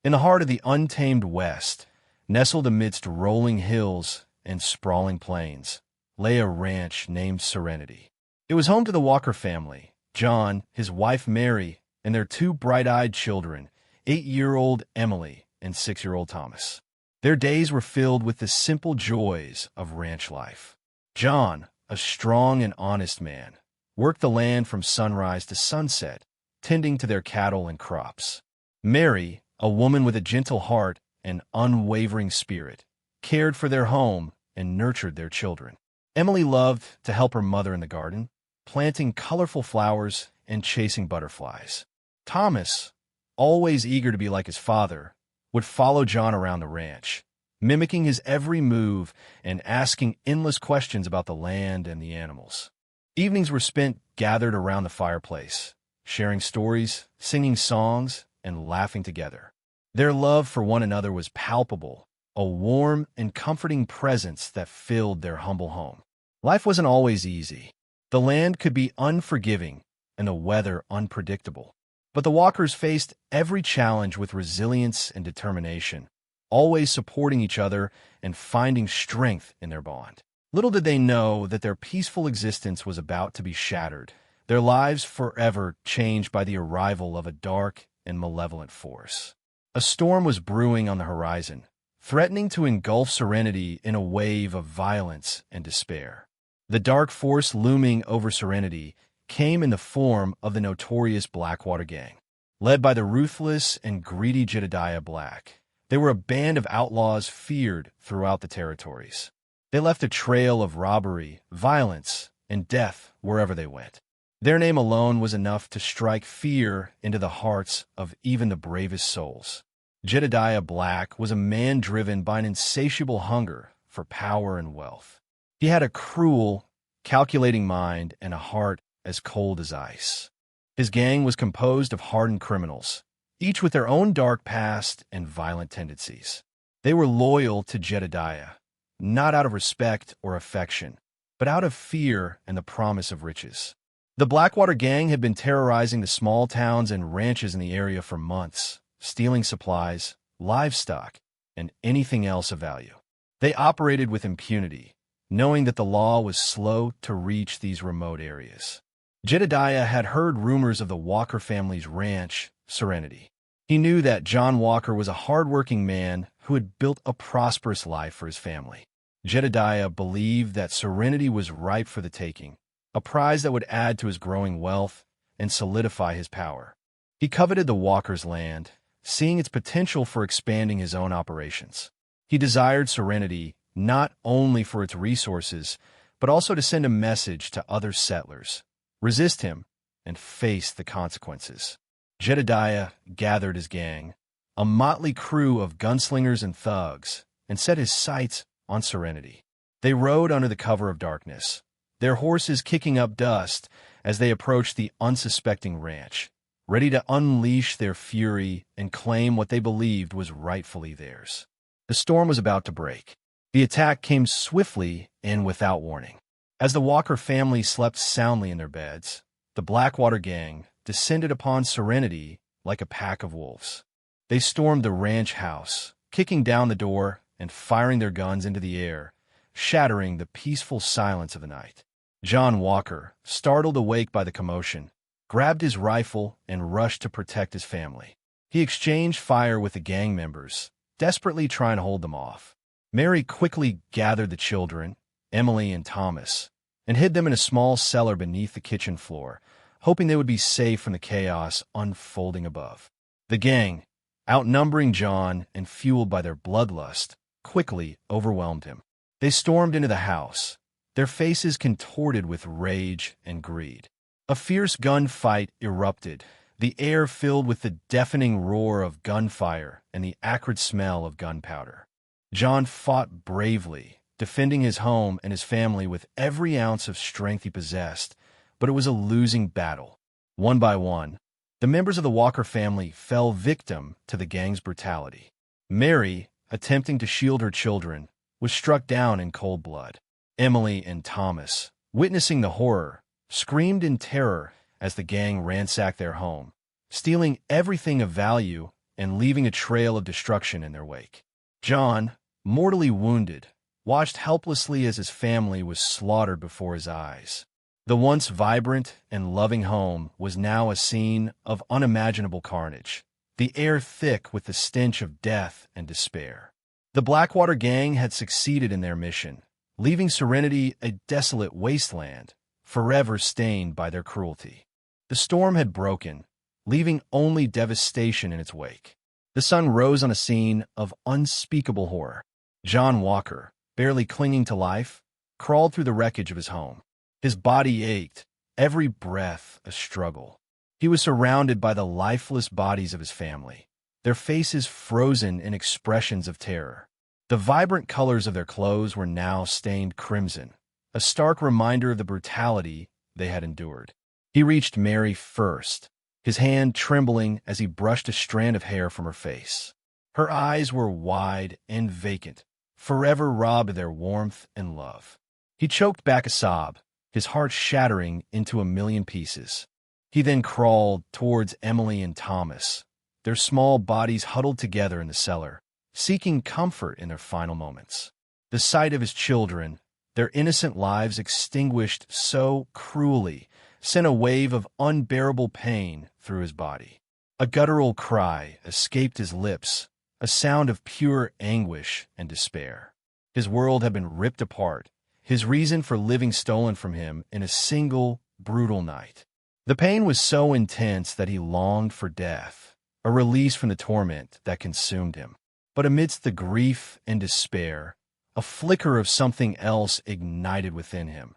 In the heart of the untamed West, nestled amidst rolling hills and sprawling plains, lay a ranch named Serenity. It was home to the Walker family, John, his wife Mary, and their two bright-eyed children, 8-year-old Emily and 6-year-old Thomas. Their days were filled with the simple joys of ranch life. John, a strong and honest man, worked the land from sunrise to sunset, tending to their cattle and crops. Mary, a woman with a gentle heart and unwavering spirit, cared for their home and nurtured their children. Emily loved to help her mother in the garden, planting colorful flowers and chasing butterflies. Thomas, always eager to be like his father, would follow John around the ranch, mimicking his every move and asking endless questions about the land and the animals. Evenings were spent gathered around the fireplace, sharing stories, singing songs, and laughing together. Their love for one another was palpable, a warm and comforting presence that filled their humble home. Life wasn't always easy. The land could be unforgiving and the weather unpredictable. But the Walkers faced every challenge with resilience and determination, always supporting each other and finding strength in their bond. Little did they know that their peaceful existence was about to be shattered, their lives forever changed by the arrival of a dark and malevolent force. A storm was brewing on the horizon, threatening to engulf Serenity in a wave of violence and despair. The dark force looming over Serenity came in the form of the notorious Blackwater Gang. Led by the ruthless and greedy Jedediah Black, they were a band of outlaws feared throughout the territories. They left a trail of robbery, violence, and death wherever they went. Their name alone was enough to strike fear into the hearts of even the bravest souls. Jedediah Black was a man driven by an insatiable hunger for power and wealth. He had a cruel, calculating mind and a heart as cold as ice. His gang was composed of hardened criminals, each with their own dark past and violent tendencies. They were loyal to Jedediah, not out of respect or affection, but out of fear and the promise of riches. The Blackwater Gang had been terrorizing the small towns and ranches in the area for months, stealing supplies, livestock, and anything else of value. They operated with impunity, knowing that the law was slow to reach these remote areas. Jedediah had heard rumors of the Walker family's ranch, Serenity. He knew that John Walker was a hard-working man who had built a prosperous life for his family. Jedediah believed that Serenity was ripe for the taking, a prize that would add to his growing wealth and solidify his power. He coveted the Walkers' land, seeing its potential for expanding his own operations. He desired Serenity not only for its resources, but also to send a message to other settlers: resist him and face the consequences. Jedediah gathered his gang, a motley crew of gunslingers and thugs, and set his sights on Serenity. They rode under the cover of darkness, their horses kicking up dust as they approached the unsuspecting ranch, ready to unleash their fury and claim what they believed was rightfully theirs. The storm was about to break. The attack came swiftly and without warning. As the Walker family slept soundly in their beds, the Blackwater Gang descended upon Serenity like a pack of wolves. They stormed the ranch house, kicking down the door and firing their guns into the air, shattering the peaceful silence of the night. John Walker, startled awake by the commotion, grabbed his rifle and rushed to protect his family. He exchanged fire with the gang members, desperately trying to hold them off. Mary quickly gathered the children, Emily and Thomas, and hid them in a small cellar beneath the kitchen floor, hoping they would be safe from the chaos unfolding above. The gang, outnumbering John and fueled by their bloodlust, quickly overwhelmed him. They stormed into the house, their faces contorted with rage and greed. A fierce gunfight erupted, the air filled with the deafening roar of gunfire and the acrid smell of gunpowder. John fought bravely, defending his home and his family with every ounce of strength he possessed, but it was a losing battle. One by one, the members of the Walker family fell victim to the gang's brutality. Mary, attempting to shield her children, was struck down in cold blood. Emily and Thomas, witnessing the horror, screamed in terror as the gang ransacked their home, stealing everything of value and leaving a trail of destruction in their wake. John, mortally wounded, watched helplessly as his family was slaughtered before his eyes. The once vibrant and loving home was now a scene of unimaginable carnage, the air thick with the stench of death and despair. The Blackwater gang had succeeded in their mission, leaving Serenity a desolate wasteland, forever stained by their cruelty. The storm had broken, leaving only devastation in its wake. The sun rose on a scene of unspeakable horror. John Walker, barely clinging to life, crawled through the wreckage of his home. His body ached, every breath a struggle. He was surrounded by the lifeless bodies of his family, their faces frozen in expressions of terror. The vibrant colors of their clothes were now stained crimson, a stark reminder of the brutality they had endured. He reached Mary first, his hand trembling as he brushed a strand of hair from her face. Her eyes were wide and vacant, forever robbed of their warmth and love. He choked back a sob, his heart shattering into a million pieces. He then crawled towards Emily and Thomas, their small bodies huddled together in the cellar, seeking comfort in their final moments. The sight of his children, their innocent lives extinguished so cruelly, sent a wave of unbearable pain through his body. A guttural cry escaped his lips, a sound of pure anguish and despair. His world had been ripped apart, his reason for living stolen from him in a single, brutal night. The pain was so intense that he longed for death, a release from the torment that consumed him. But amidst the grief and despair, a flicker of something else ignited within him.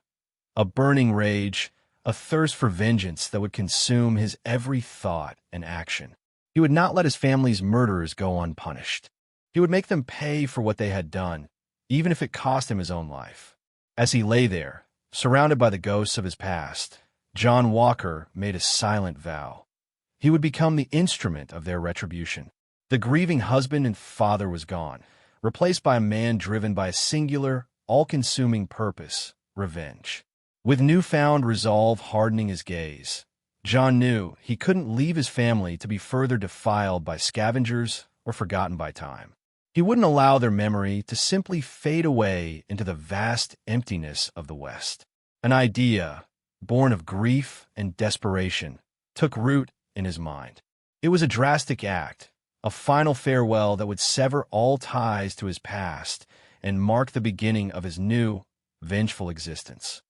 A burning rage, a thirst for vengeance that would consume his every thought and action. He would not let his family's murderers go unpunished. He would make them pay for what they had done, even if it cost him his own life. As he lay there, surrounded by the ghosts of his past, John Walker made a silent vow. He would become the instrument of their retribution. The grieving husband and father was gone, replaced by a man driven by a singular, all-consuming purpose, revenge. With newfound resolve hardening his gaze, John knew he couldn't leave his family to be further defiled by scavengers or forgotten by time. He wouldn't allow their memory to simply fade away into the vast emptiness of the West. An idea, born of grief and desperation, took root in his mind. It was a drastic act, a final farewell that would sever all ties to his past and mark the beginning of his new, vengeful existence.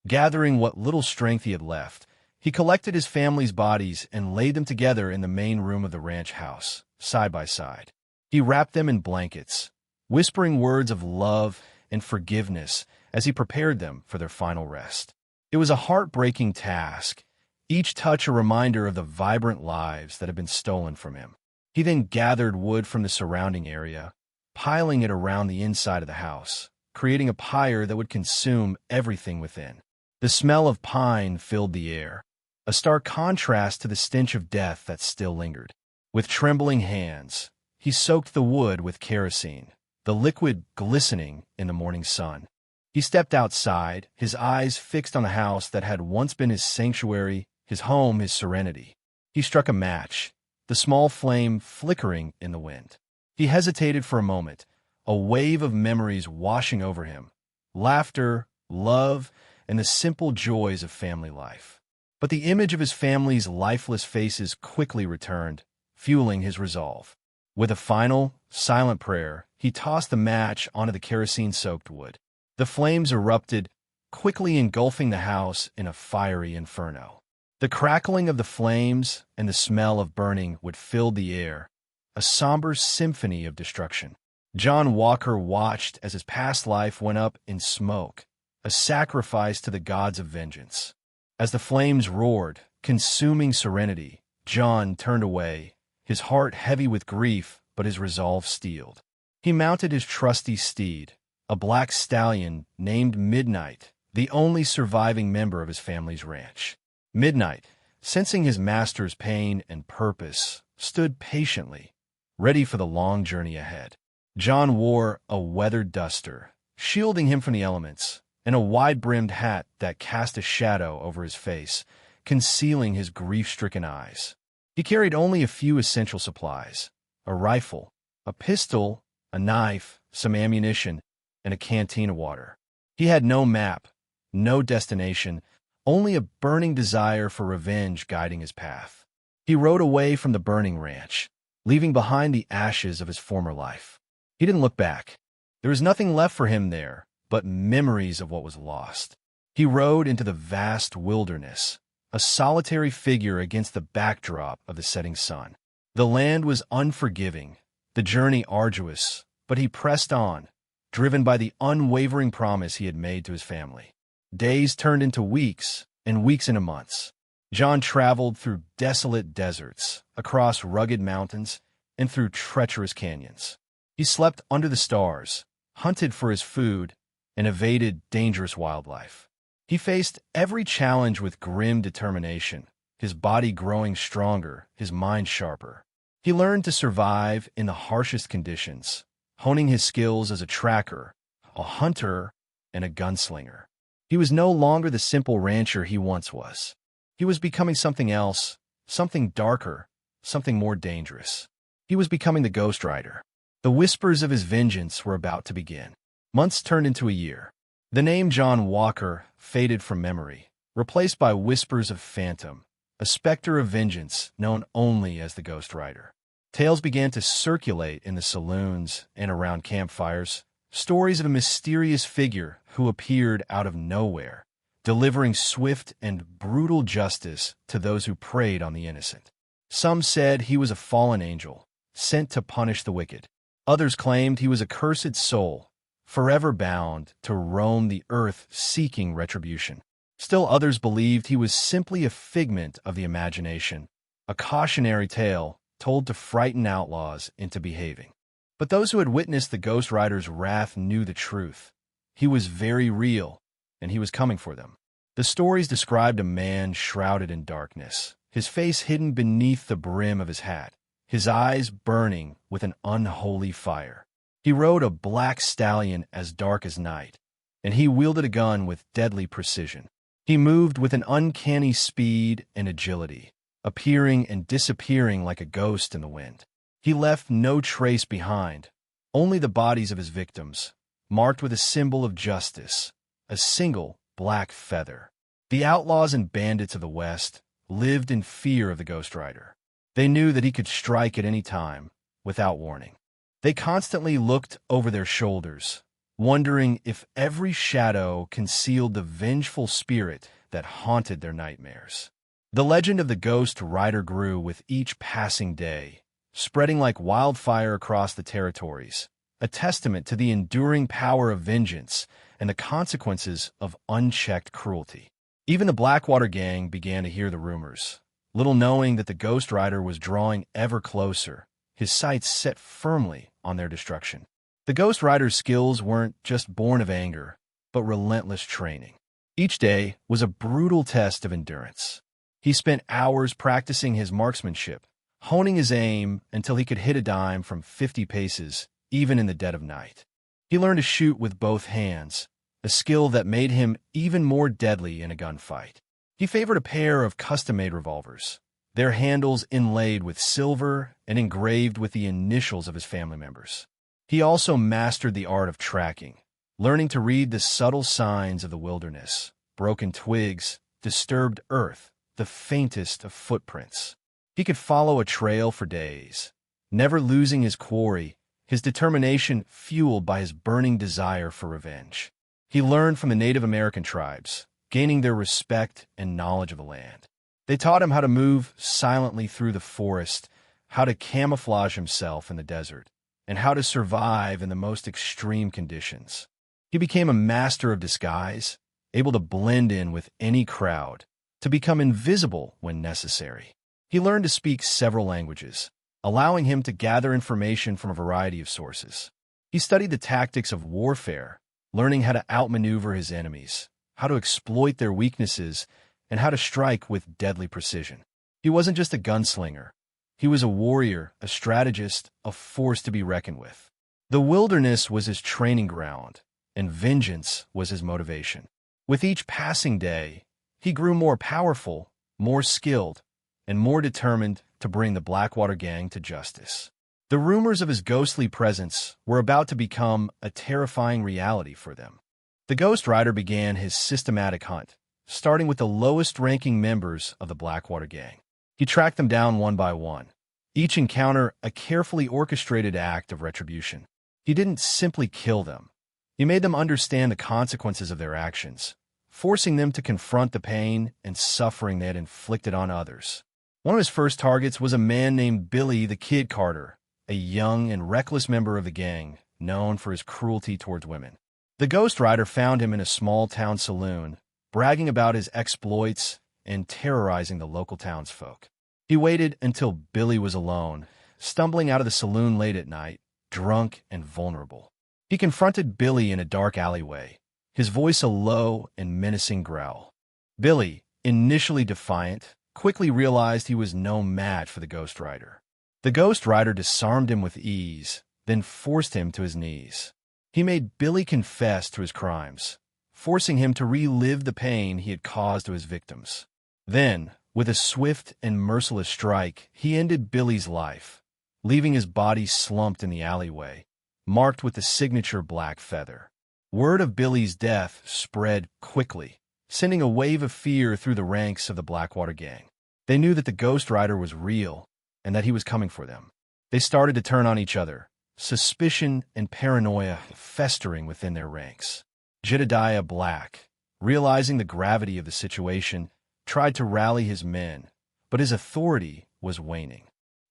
Gathering what little strength he had left, he collected his family's bodies and laid them together in the main room of the ranch house, side by side. He wrapped them in blankets, whispering words of love and forgiveness as he prepared them for their final rest. It was a heartbreaking task, each touch a reminder of the vibrant lives that had been stolen from him. He then gathered wood from the surrounding area, piling it around the inside of the house, creating a pyre that would consume everything within. The smell of pine filled the air, a stark contrast to the stench of death that still lingered. With trembling hands, he soaked the wood with kerosene, the liquid glistening in the morning sun. He stepped outside, his eyes fixed on the house that had once been his sanctuary, his home, his serenity. He struck a match, the small flame flickering in the wind. He hesitated for a moment, a wave of memories washing over him, laughter, love, and the simple joys of family life. But the image of his family's lifeless faces quickly returned, fueling his resolve. With a final, silent prayer, he tossed the match onto the kerosene-soaked wood. The flames erupted, quickly engulfing the house in a fiery inferno. The crackling of the flames and the smell of burning would fill the air, a somber symphony of destruction. John Walker watched as his past life went up in smoke, a sacrifice to the gods of vengeance. As the flames roared, consuming Serenity, John turned away, his heart heavy with grief but his resolve steeled. He mounted his trusty steed, a black stallion named Midnight, the only surviving member of his family's ranch. Midnight, sensing his master's pain and purpose, stood patiently, ready for the long journey ahead. John wore a weathered duster, shielding him from the elements, and a wide-brimmed hat that cast a shadow over his face, concealing his grief-stricken eyes. He carried only a few essential supplies, a rifle, a pistol, a knife, some ammunition, and a canteen of water. He had no map, no destination, only a burning desire for revenge guiding his path. He rode away from the burning ranch, leaving behind the ashes of his former life. He didn't look back. There was nothing left for him there but memories of what was lost. He rode into the vast wilderness, a solitary figure against the backdrop of the setting sun. The land was unforgiving, the journey arduous, but he pressed on, driven by the unwavering promise he had made to his family. Days turned into weeks, and weeks into months. John traveled through desolate deserts, across rugged mountains, and through treacherous canyons. He slept under the stars, hunted for his food, and evaded dangerous wildlife. He faced every challenge with grim determination, his body growing stronger, his mind sharper. He learned to survive in the harshest conditions, honing his skills as a tracker, a hunter, and a gunslinger. He was no longer the simple rancher he once was. He was becoming something else, something darker, something more dangerous. He was becoming the Ghost Rider. The whispers of his vengeance were about to begin. Months turned into a year. The name John Walker faded from memory, replaced by whispers of phantom, a specter of vengeance known only as the Ghost Rider. Tales began to circulate in the saloons and around campfires, stories of a mysterious figure who appeared out of nowhere, delivering swift and brutal justice to those who preyed on the innocent. Some said he was a fallen angel, sent to punish the wicked. Others claimed he was a cursed soul, forever bound to roam the earth seeking retribution. Still others believed he was simply a figment of the imagination, a cautionary tale told to frighten outlaws into behaving. But those who had witnessed the Ghost Rider's wrath knew the truth. He was very real, and he was coming for them. The stories described a man shrouded in darkness, his face hidden beneath the brim of his hat, his eyes burning with an unholy fire. He rode a black stallion as dark as night, and he wielded a gun with deadly precision. He moved with an uncanny speed and agility, appearing and disappearing like a ghost in the wind. He left no trace behind, only the bodies of his victims, marked with a symbol of justice, a single black feather. The outlaws and bandits of the West lived in fear of the Ghost Rider. They knew that he could strike at any time, without warning. They constantly looked over their shoulders, wondering if every shadow concealed the vengeful spirit that haunted their nightmares. The legend of the Ghost Rider grew with each passing day, spreading like wildfire across the territories, a testament to the enduring power of vengeance and the consequences of unchecked cruelty. Even the Blackwater gang began to hear the rumors, little knowing that the Ghost Rider was drawing ever closer, his sights set firmly on their destruction. The Ghost Rider's skills weren't just born of anger, but relentless training. Each day was a brutal test of endurance. He spent hours practicing his marksmanship, honing his aim until he could hit a dime from 50 paces, even in the dead of night. He learned to shoot with both hands, a skill that made him even more deadly in a gunfight. He favored a pair of custom-made revolvers, their handles inlaid with silver and engraved with the initials of his family members. He also mastered the art of tracking, learning to read the subtle signs of the wilderness, broken twigs, disturbed earth, the faintest of footprints. He could follow a trail for days, never losing his quarry, his determination fueled by his burning desire for revenge. He learned from the Native American tribes, gaining their respect and knowledge of the land. They taught him how to move silently through the forest, how to camouflage himself in the desert, and how to survive in the most extreme conditions. He became a master of disguise, able to blend in with any crowd, to become invisible when necessary. He learned to speak several languages, allowing him to gather information from a variety of sources. He studied the tactics of warfare, learning how to outmaneuver his enemies, how to exploit their weaknesses, and how to strike with deadly precision. He wasn't just a gunslinger. He was a warrior, a strategist, a force to be reckoned with. The wilderness was his training ground, and vengeance was his motivation. With each passing day, he grew more powerful, more skilled, and more determined to bring the Blackwater gang to justice. The rumors of his ghostly presence were about to become a terrifying reality for them. The Ghost Rider began his systematic hunt, starting with the lowest-ranking members of the Blackwater Gang. He tracked them down one by one, each encounter a carefully orchestrated act of retribution. He didn't simply kill them. He made them understand the consequences of their actions, forcing them to confront the pain and suffering they had inflicted on others. One of his first targets was a man named Billy the Kid Carter, a young and reckless member of the gang, known for his cruelty towards women. The Ghost Rider found him in a small-town saloon, bragging about his exploits and terrorizing the local townsfolk. He waited until Billy was alone, stumbling out of the saloon late at night, drunk and vulnerable. He confronted Billy in a dark alleyway, his voice a low and menacing growl. Billy, initially defiant, quickly realized he was no match for the Ghost Rider. The Ghost Rider disarmed him with ease, then forced him to his knees. He made Billy confess to his crimes, forcing him to relive the pain he had caused to his victims. Then, with a swift and merciless strike, he ended Billy's life, leaving his body slumped in the alleyway, marked with the signature black feather. Word of Billy's death spread quickly, sending a wave of fear through the ranks of the Blackwater Gang. They knew that the Ghost Rider was real, and that he was coming for them. They started to turn on each other, suspicion and paranoia festering within their ranks. Jedediah Black, realizing the gravity of the situation, tried to rally his men, but his authority was waning.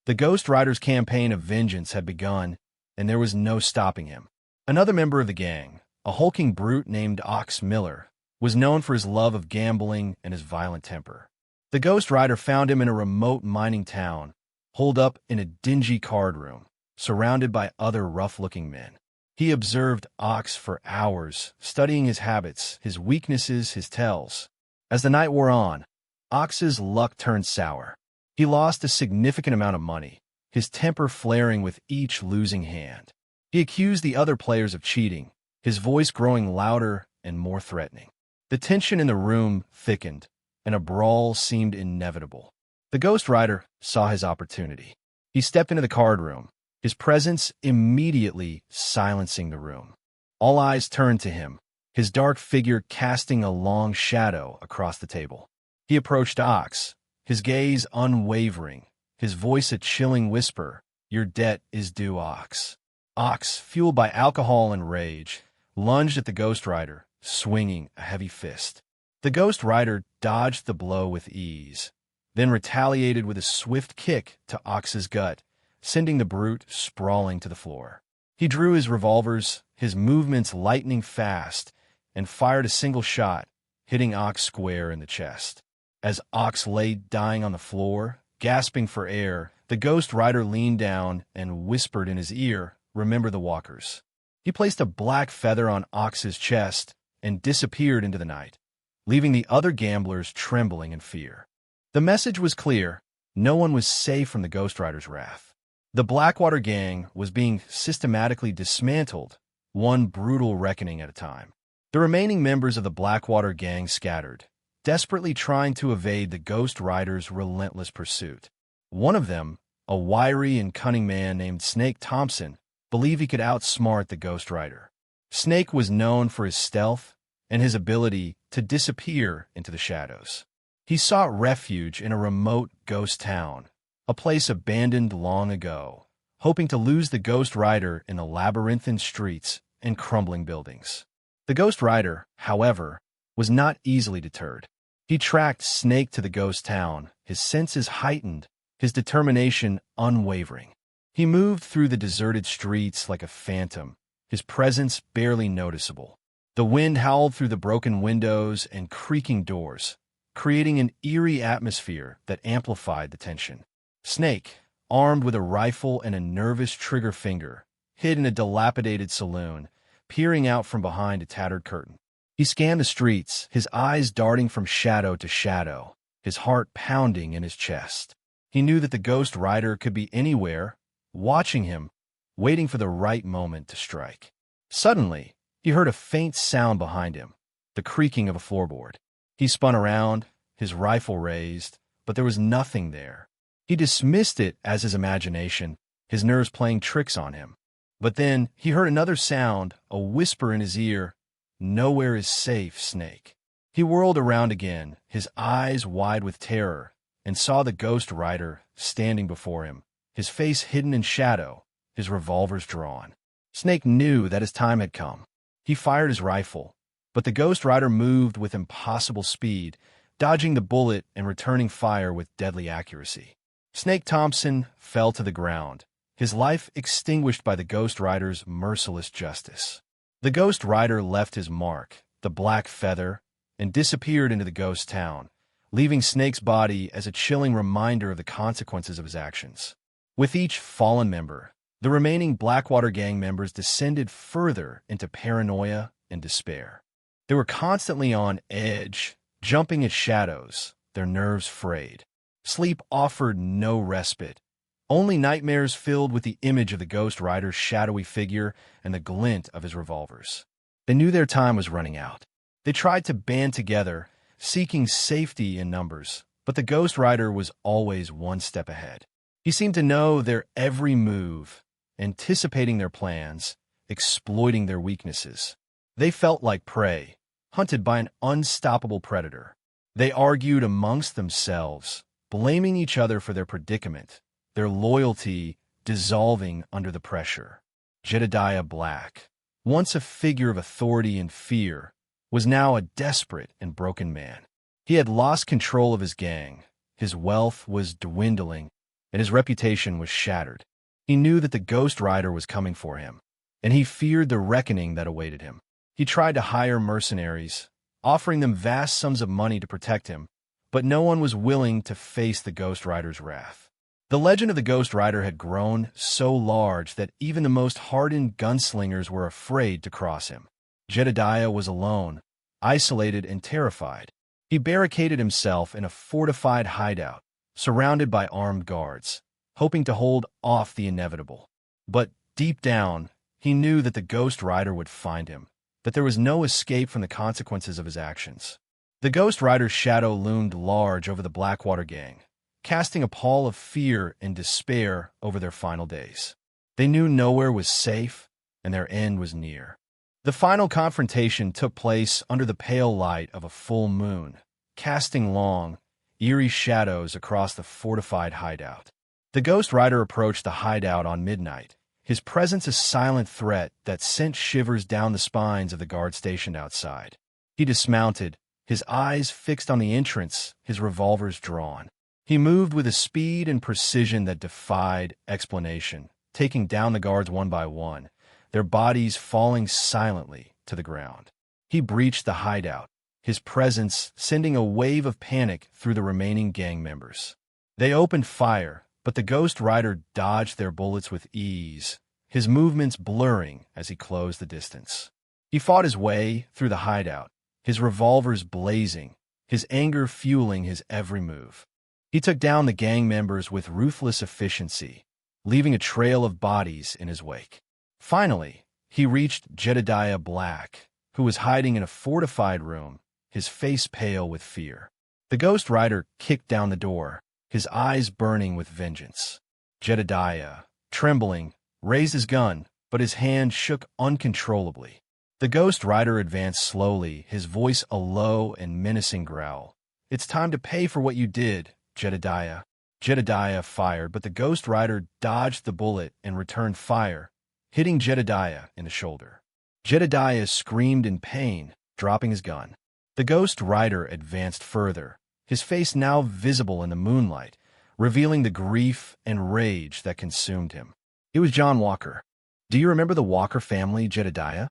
The Ghost Rider's campaign of vengeance had begun, and there was no stopping him. Another member of the gang, a hulking brute named Ox Miller, was known for his love of gambling and his violent temper. The Ghost Rider found him in a remote mining town, holed up in a dingy card room, surrounded by other rough-looking men. He observed Ox for hours, studying his habits, his weaknesses, his tells. As the night wore on, Ox's luck turned sour. He lost a significant amount of money, his temper flaring with each losing hand. He accused the other players of cheating, his voice growing louder and more threatening. The tension in the room thickened, and a brawl seemed inevitable. The Ghost Rider saw his opportunity. He stepped into the card room, his presence immediately silencing the room. All eyes turned to him, his dark figure casting a long shadow across the table. He approached Ox, his gaze unwavering, his voice a chilling whisper, "Your debt is due, Ox." Ox, fueled by alcohol and rage, lunged at the Ghost Rider, swinging a heavy fist. The Ghost Rider dodged the blow with ease, then retaliated with a swift kick to Ox's gut, sending the brute sprawling to the floor. He drew his revolvers, his movements lightning fast, and fired a single shot, hitting Ox square in the chest. As Ox lay dying on the floor, gasping for air, the Ghost Rider leaned down and whispered in his ear, "Remember the walkers." He placed a black feather on Ox's chest and disappeared into the night, leaving the other gamblers trembling in fear. The message was clear: no one was safe from the Ghost Rider's wrath. The Blackwater Gang was being systematically dismantled, one brutal reckoning at a time. The remaining members of the Blackwater Gang scattered, desperately trying to evade the Ghost Rider's relentless pursuit. One of them, a wiry and cunning man named Snake Thompson, believed he could outsmart the Ghost Rider. Snake was known for his stealth and his ability to disappear into the shadows. He sought refuge in a remote ghost town, a place abandoned long ago, hoping to lose the Ghost Rider in the labyrinthine streets and crumbling buildings. The Ghost Rider, however, was not easily deterred. He tracked Snake to the ghost town, his senses heightened, his determination unwavering. He moved through the deserted streets like a phantom, his presence barely noticeable. The wind howled through the broken windows and creaking doors, creating an eerie atmosphere that amplified the tension. Snake, armed with a rifle and a nervous trigger finger, hid in a dilapidated saloon, peering out from behind a tattered curtain. He scanned the streets, his eyes darting from shadow to shadow, his heart pounding in his chest. He knew that the Ghost Rider could be anywhere, watching him, waiting for the right moment to strike. Suddenly, he heard a faint sound behind him, the creaking of a floorboard. He spun around, his rifle raised, but there was nothing there. He dismissed it as his imagination, his nerves playing tricks on him. But then he heard another sound, a whisper in his ear, "Nowhere is safe, Snake." He whirled around again, his eyes wide with terror, and saw the ghost rider standing before him, his face hidden in shadow, his revolvers drawn. Snake knew that his time had come. He fired his rifle, but the ghost rider moved with impossible speed, dodging the bullet and returning fire with deadly accuracy. Snake Thompson fell to the ground, his life extinguished by the ghost rider's merciless justice. The ghost rider left his mark, the black feather, and disappeared into the ghost town, leaving Snake's body as a chilling reminder of the consequences of his actions. With each fallen member, the remaining Blackwater gang members descended further into paranoia and despair. They were constantly on edge, jumping at shadows, their nerves frayed. Sleep offered no respite, only nightmares filled with the image of the ghost rider's shadowy figure and the glint of his revolvers. They knew their time was running out. They tried to band together, seeking safety in numbers, but the ghost rider was always one step ahead. He seemed to know their every move, anticipating their plans, exploiting their weaknesses. They felt like prey, hunted by an unstoppable predator. They argued amongst themselves, blaming each other for their predicament, their loyalty dissolving under the pressure. Jedediah Black, once a figure of authority and fear, was now a desperate and broken man. He had lost control of his gang, his wealth was dwindling, and his reputation was shattered. He knew that the ghost rider was coming for him, and he feared the reckoning that awaited him. He tried to hire mercenaries, offering them vast sums of money to protect him, but no one was willing to face the ghost rider's wrath. The legend of the ghost rider had grown so large that even the most hardened gunslingers were afraid to cross him. Jedediah was alone, isolated and terrified. He barricaded himself in a fortified hideout, surrounded by armed guards, hoping to hold off the inevitable. But deep down, he knew that the ghost rider would find him, that there was no escape from the consequences of his actions. The ghost rider's shadow loomed large over the Blackwater gang, casting a pall of fear and despair over their final days. They knew nowhere was safe, and their end was near. The final confrontation took place under the pale light of a full moon, casting long, eerie shadows across the fortified hideout. The ghost rider approached the hideout on midnight, his presence a silent threat that sent shivers down the spines of the guards stationed outside. He dismounted, his eyes fixed on the entrance, his revolvers drawn. He moved with a speed and precision that defied explanation, taking down the guards one by one, their bodies falling silently to the ground. He breached the hideout, his presence sending a wave of panic through the remaining gang members. They opened fire, but the ghost rider dodged their bullets with ease, his movements blurring as he closed the distance. He fought his way through the hideout, his revolvers blazing, his anger fueling his every move. He took down the gang members with ruthless efficiency, leaving a trail of bodies in his wake. Finally, he reached Jedediah Black, who was hiding in a fortified room, his face pale with fear. The ghost rider kicked down the door, his eyes burning with vengeance. Jedediah, trembling, raised his gun, but his hand shook uncontrollably. The ghost rider advanced slowly, his voice a low and menacing growl. "It's time to pay for what you did, Jedediah." Jedediah fired, but the ghost rider dodged the bullet and returned fire, hitting Jedediah in the shoulder. Jedediah screamed in pain, dropping his gun. The ghost rider advanced further, his face now visible in the moonlight, revealing the grief and rage that consumed him. It was John Walker. "Do you remember the Walker family, Jedediah?"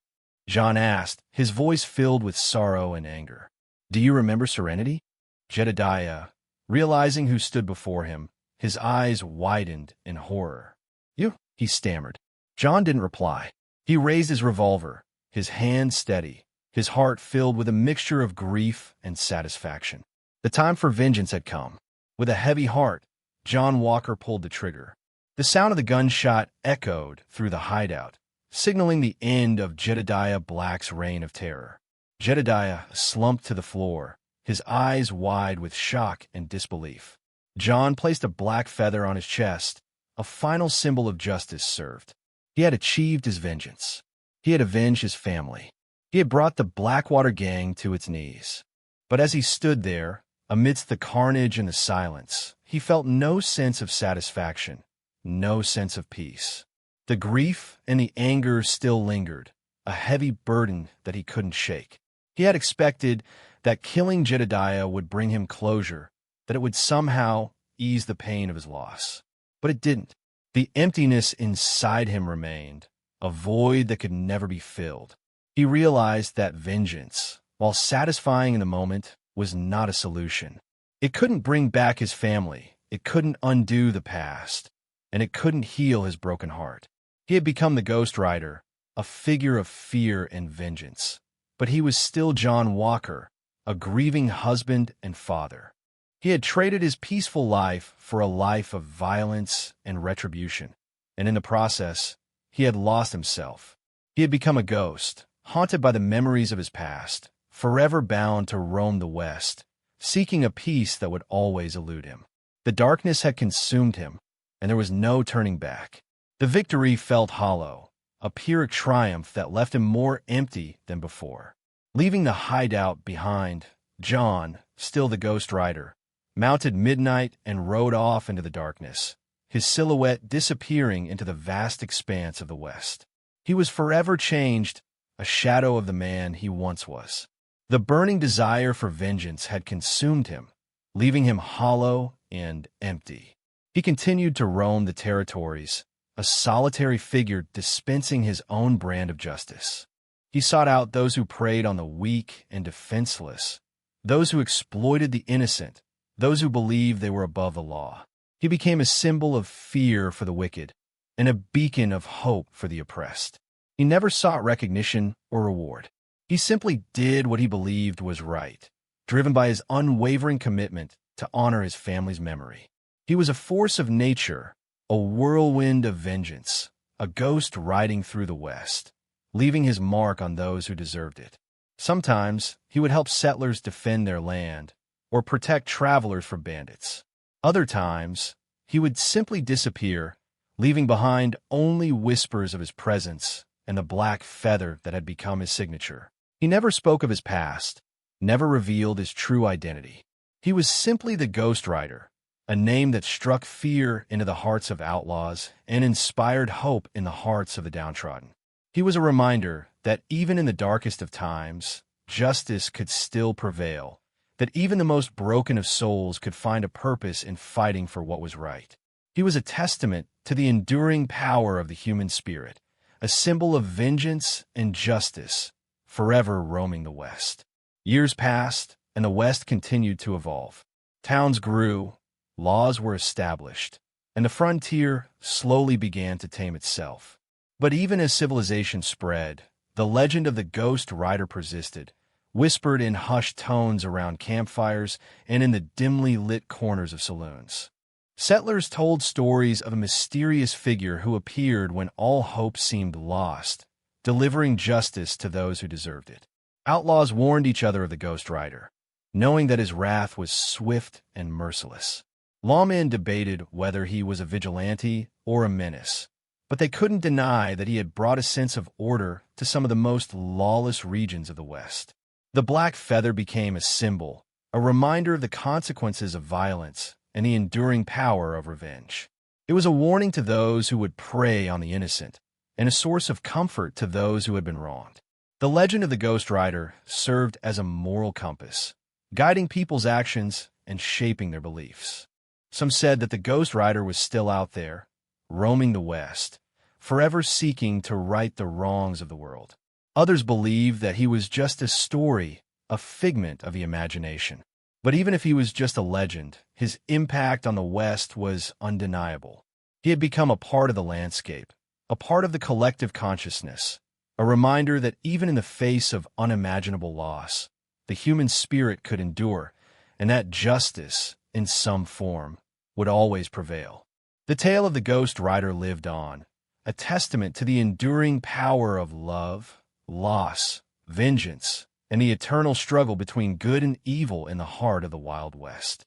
John asked, his voice filled with sorrow and anger. "Do you remember Serenity?" Jedediah, realizing who stood before him, his eyes widened in horror. "You," he stammered. John didn't reply. He raised his revolver, his hand steady, his heart filled with a mixture of grief and satisfaction. The time for vengeance had come. With a heavy heart, John Walker pulled the trigger. The sound of the gunshot echoed through the hideout, signaling the end of Jedediah Black's reign of terror. Jedediah slumped to the floor, his eyes wide with shock and disbelief. John placed a black feather on his chest, a final symbol of justice served. He had achieved his vengeance. He had avenged his family. He had brought the Blackwater gang to its knees. But as he stood there, amidst the carnage and the silence, he felt no sense of satisfaction, no sense of peace. The grief and the anger still lingered, a heavy burden that he couldn't shake. He had expected that killing Jedediah would bring him closure, that it would somehow ease the pain of his loss. But it didn't. The emptiness inside him remained, a void that could never be filled. He realized that vengeance, while satisfying in the moment, was not a solution. It couldn't bring back his family, it couldn't undo the past, and it couldn't heal his broken heart. He had become the Ghost Rider, a figure of fear and vengeance. But he was still John Walker, a grieving husband and father. He had traded his peaceful life for a life of violence and retribution, and in the process, he had lost himself. He had become a ghost, haunted by the memories of his past, forever bound to roam the West, seeking a peace that would always elude him. The darkness had consumed him, and there was no turning back. The victory felt hollow, a pyrrhic triumph that left him more empty than before. Leaving the hideout behind, John, still the Ghost Rider, mounted midnight and rode off into the darkness, his silhouette disappearing into the vast expanse of the West. He was forever changed, a shadow of the man he once was. The burning desire for vengeance had consumed him, leaving him hollow and empty. He continued to roam the territories, a solitary figure dispensing his own brand of justice. He sought out those who preyed on the weak and defenseless, those who exploited the innocent, those who believed they were above the law. He became a symbol of fear for the wicked and a beacon of hope for the oppressed. He never sought recognition or reward. He simply did what he believed was right, driven by his unwavering commitment to honor his family's memory. He was a force of nature, a whirlwind of vengeance, a ghost riding through the West, leaving his mark on those who deserved it. Sometimes he would help settlers defend their land or protect travelers from bandits. Other times, he would simply disappear, leaving behind only whispers of his presence and the black feather that had become his signature. He never spoke of his past, never revealed his true identity. He was simply the Ghost Rider, a name that struck fear into the hearts of outlaws and inspired hope in the hearts of the downtrodden. He was a reminder that even in the darkest of times, justice could still prevail, that even the most broken of souls could find a purpose in fighting for what was right. He was a testament to the enduring power of the human spirit, a symbol of vengeance and justice, forever roaming the West. Years passed, and the West continued to evolve. Towns grew, laws were established, and the frontier slowly began to tame itself. But even as civilization spread, the legend of the Ghost Rider persisted, whispered in hushed tones around campfires and in the dimly lit corners of saloons. Settlers told stories of a mysterious figure who appeared when all hope seemed lost, delivering justice to those who deserved it. Outlaws warned each other of the Ghost Rider, knowing that his wrath was swift and merciless. Lawmen debated whether he was a vigilante or a menace, but they couldn't deny that he had brought a sense of order to some of the most lawless regions of the West. The black feather became a symbol, a reminder of the consequences of violence and the enduring power of revenge. It was a warning to those who would prey on the innocent, and a source of comfort to those who had been wronged. The legend of the Ghost Rider served as a moral compass, guiding people's actions and shaping their beliefs. Some said that the Ghost Rider was still out there, roaming the West, forever seeking to right the wrongs of the world. Others believed that he was just a story, a figment of the imagination. But even if he was just a legend, his impact on the West was undeniable. He had become a part of the landscape, a part of the collective consciousness, a reminder that even in the face of unimaginable loss, the human spirit could endure, and that justice, in some form, would always prevail. The tale of the Ghost Rider lived on, a testament to the enduring power of love, loss, vengeance, and the eternal struggle between good and evil in the heart of the Wild West.